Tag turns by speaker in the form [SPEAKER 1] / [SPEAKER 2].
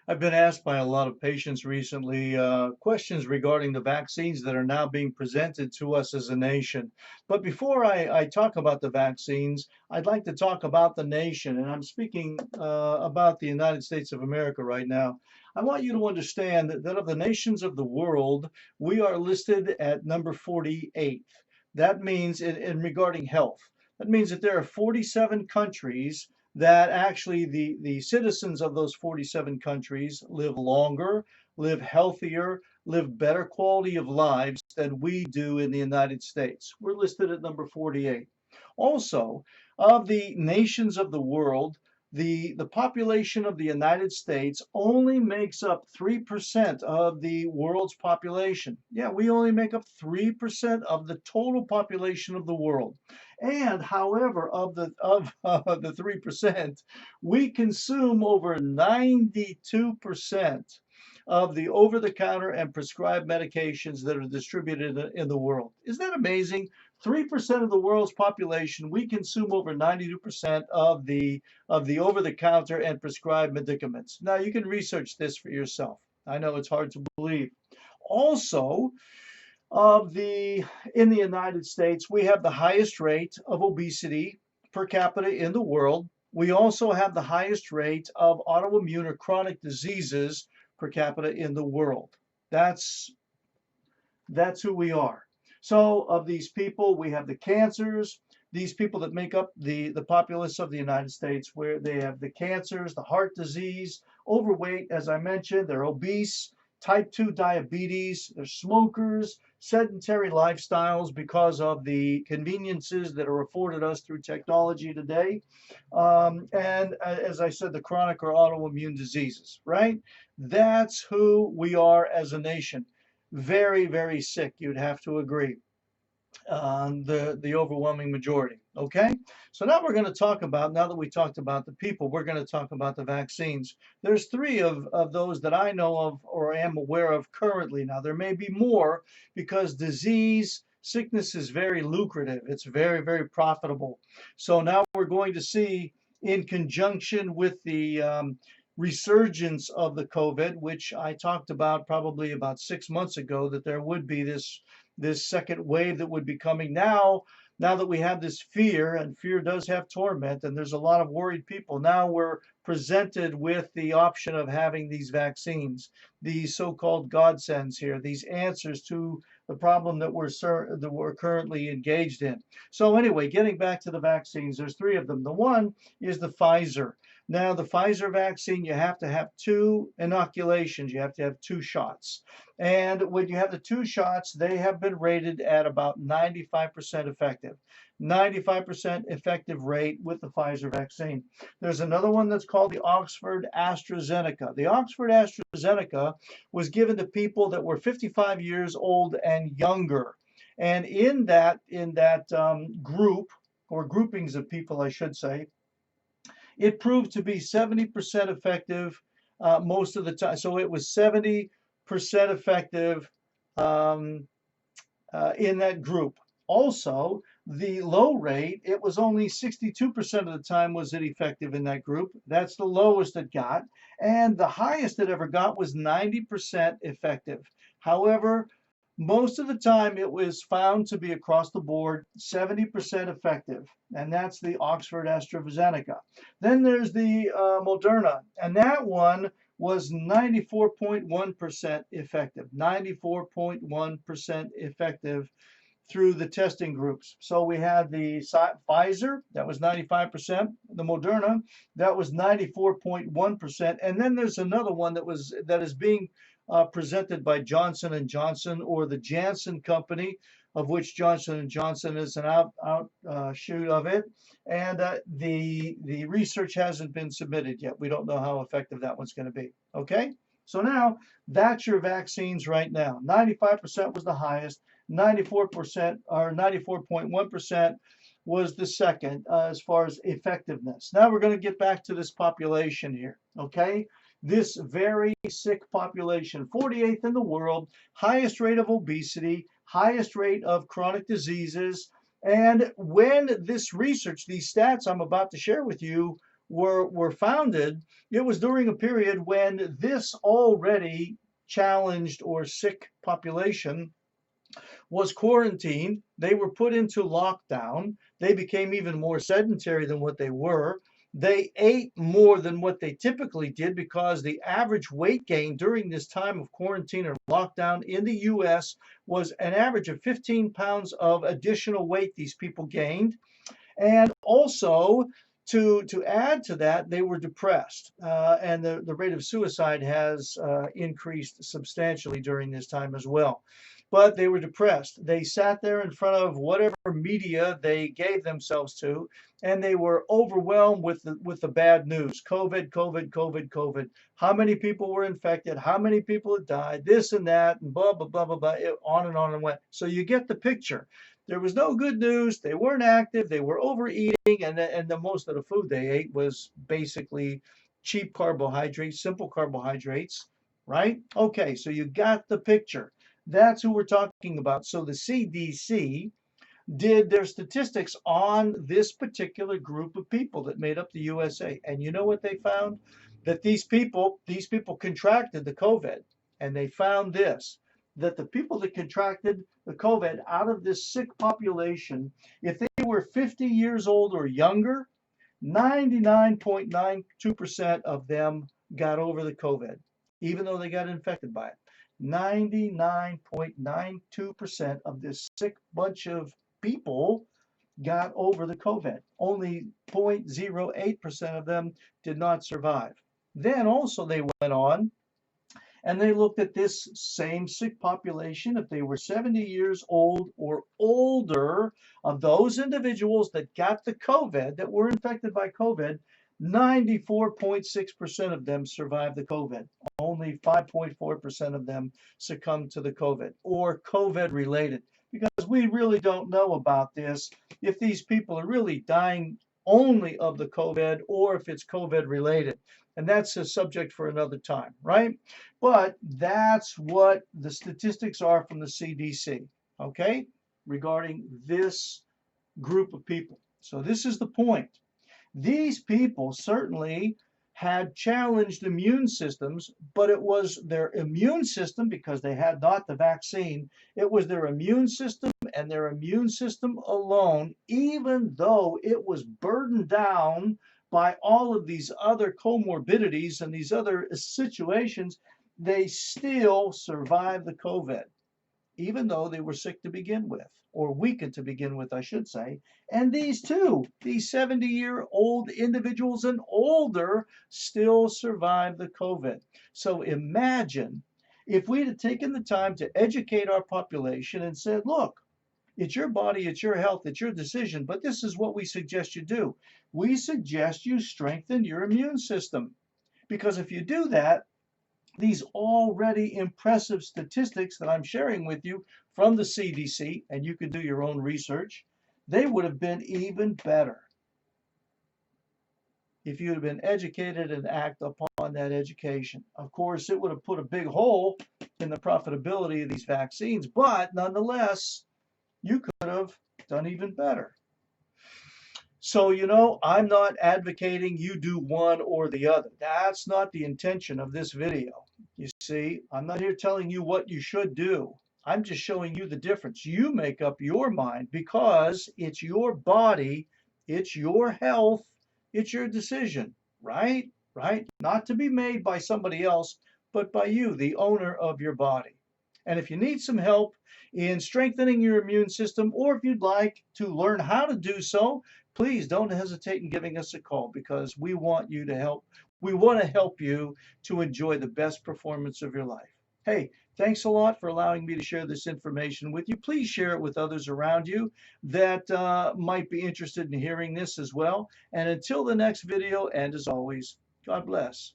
[SPEAKER 1] I've been asked by a lot of patients recently questions regarding the vaccines that are now being presented to us as a nation. But before I talk about the vaccines, I'd like to talk about the nation, and I'm speaking about the United States of America right now. I want you to understand that of the nations of the world, we are listed at number 48th. That means, in regarding health, that means that there are 47 countries that actually the citizens of those 47 countries live longer, live healthier, live better quality of lives than we do in the United States. We're listed at number 48. Also, of the nations of the world, the population of the United States only makes up 3% of the world's population. Yeah, we only make up 3% of the total population of the world. And however, of the 3%, we consume over 92% of the over-the-counter and prescribed medications that are distributed in the world. Isn't that amazing? 3% of the world's population, we consume over 92% of the over-the-counter and prescribed medicaments. Now you can research this for yourself. I know it's hard to believe. Also, of the in the United States, we have the highest rate of obesity per capita in the world. We also have the highest rate of autoimmune or chronic diseases per capita in the world. That's that's who we are. So of these people, we have the cancers, these people that make up the populace of the United States, where they have the cancers, the heart disease, overweight, as I mentioned, they're obese, type 2 diabetes, they're smokers, sedentary lifestyles because of the conveniences that are afforded us through technology today. And as I said, the chronic or autoimmune diseases, right? That's who we are as a nation. Very, very sick, you'd have to agree. The overwhelming majority. Okay, so now we're going to talk about, now that we talked about the people, we're going to talk about the vaccines. There's three of those that I know of or am aware of currently. Now there may be more because disease, sickness is very lucrative. It's very, very profitable. So now we're going to see, in conjunction with the resurgence of the COVID, which I talked about probably about 6 months ago, that there would be this second wave that would be coming now that we have this fear, and fear does have torment, and there's a lot of worried people. Now we're presented with the option of having these vaccines, these so-called godsends here, these answers to the problem that we're currently engaged in. So anyway, getting back to the vaccines, there's three of them. The one is the Pfizer. Now, the Pfizer vaccine, you have to have two inoculations. You have to have two shots. And when you have the two shots, they have been rated at about 95% effective. 95% effective rate with the Pfizer vaccine. There's another one that's called the Oxford AstraZeneca. The Oxford AstraZeneca was given to people that were 55 years old and younger. And in that group, or groupings of people, I should say, it proved to be 70% effective most of the time. So it was 70% effective in that group. Also, the low rate, it was only 62% of the time was it effective in that group. That's the lowest it got. And the highest it ever got was 90% effective. However, most of the time it was found to be across the board 70% effective, and that's the Oxford AstraZeneca. Then there's the Moderna, and that one was 94.1% effective, 94.1% effective through the testing groups. So we had the Pfizer, that was 95%, the Moderna, that was 94.1%, and then there's another one that is being presented by Johnson and Johnson, or the Janssen company, of which Johnson and Johnson is an outshoot of it, and the research hasn't been submitted yet. We don't know how effective that one's going to be. Okay, so now that's your vaccines right now. 95% was the highest. 94% or 94.1% was the second as far as effectiveness. Now we're going to get back to this population here. Okay, this very sick population, 48th in the world, highest rate of obesity, highest rate of chronic diseases. And when this research, these stats I'm about to share with you, were founded, it was during a period when this already challenged or sick population was quarantined. They were put into lockdown. They became even more sedentary than what they were. They ate more than what they typically did because the average weight gain during this time of quarantine or lockdown in the US was an average of 15 pounds of additional weight these people gained. And also, to add to that, they were depressed, and the rate of suicide has increased substantially during this time as well. But they were depressed. They sat there in front of whatever media they gave themselves to, and they were overwhelmed with the bad news. COVID, COVID, COVID, COVID. How many people were infected? How many people had died? This and that, and blah, blah, blah, blah, blah. On and on and went. So you get the picture. There was no good news. They weren't active. They were overeating, and the most of the food they ate was basically cheap carbohydrates, simple carbohydrates, right? Okay, so you got the picture. That's who we're talking about. So the CDC did their statistics on this particular group of people that made up the USA. And you know what they found? That these people contracted the COVID, and they found this, that the people that contracted the COVID out of this sick population, if they were 50 years old or younger, 99.92% of them got over the COVID, even though they got infected by it. 99.92% of this sick bunch of people got over the COVID. Only 0.08% of them did not survive. Then also they went on and they looked at this same sick population. If they were 70 years old or older, of those individuals that got the COVID, that were infected by COVID, 94.6% of them survived the COVID. Only 5.4% of them succumbed to the COVID or COVID related. Because we really don't know about this, if these people are really dying only of the COVID or if it's COVID related. And that's a subject for another time, right? But that's what the statistics are from the CDC, okay, regarding this group of people. So this is the point. These people certainly had challenged immune systems, but it was their immune system, because they had not the vaccine, it was their immune system and their immune system alone, even though it was burdened down by all of these other comorbidities and these other situations, they still survived the COVID, even though they were sick to begin with, or weakened to begin with, I should say. And these 70-year-old individuals and older, still survived the COVID. So imagine if we'd have taken the time to educate our population and said, look, it's your body, it's your health, it's your decision, but this is what we suggest you do. We suggest you strengthen your immune system, because if you do that, these already impressive statistics that I'm sharing with you from the CDC, and you can do your own research, they would have been even better if you had been educated and act upon that education. Of course, it would have put a big hole in the profitability of these vaccines, but nonetheless, you could have done even better. So, I'm not advocating you do one or the other. That's not the intention of this video. You see, I'm not here telling you what you should do. I'm just showing you the difference. You make up your mind, because it's your body, it's your health, it's your decision, right? Right? Not to be made by somebody else, but by you, the owner of your body. And if you need some help in strengthening your immune system, or if you'd like to learn how to do so, please don't hesitate in giving us a call, because we want you to help. We want to help you to enjoy the best performance of your life. Hey, thanks a lot for allowing me to share this information with you. Please share it with others around you that might be interested in hearing this as well. And until the next video, and as always, God bless.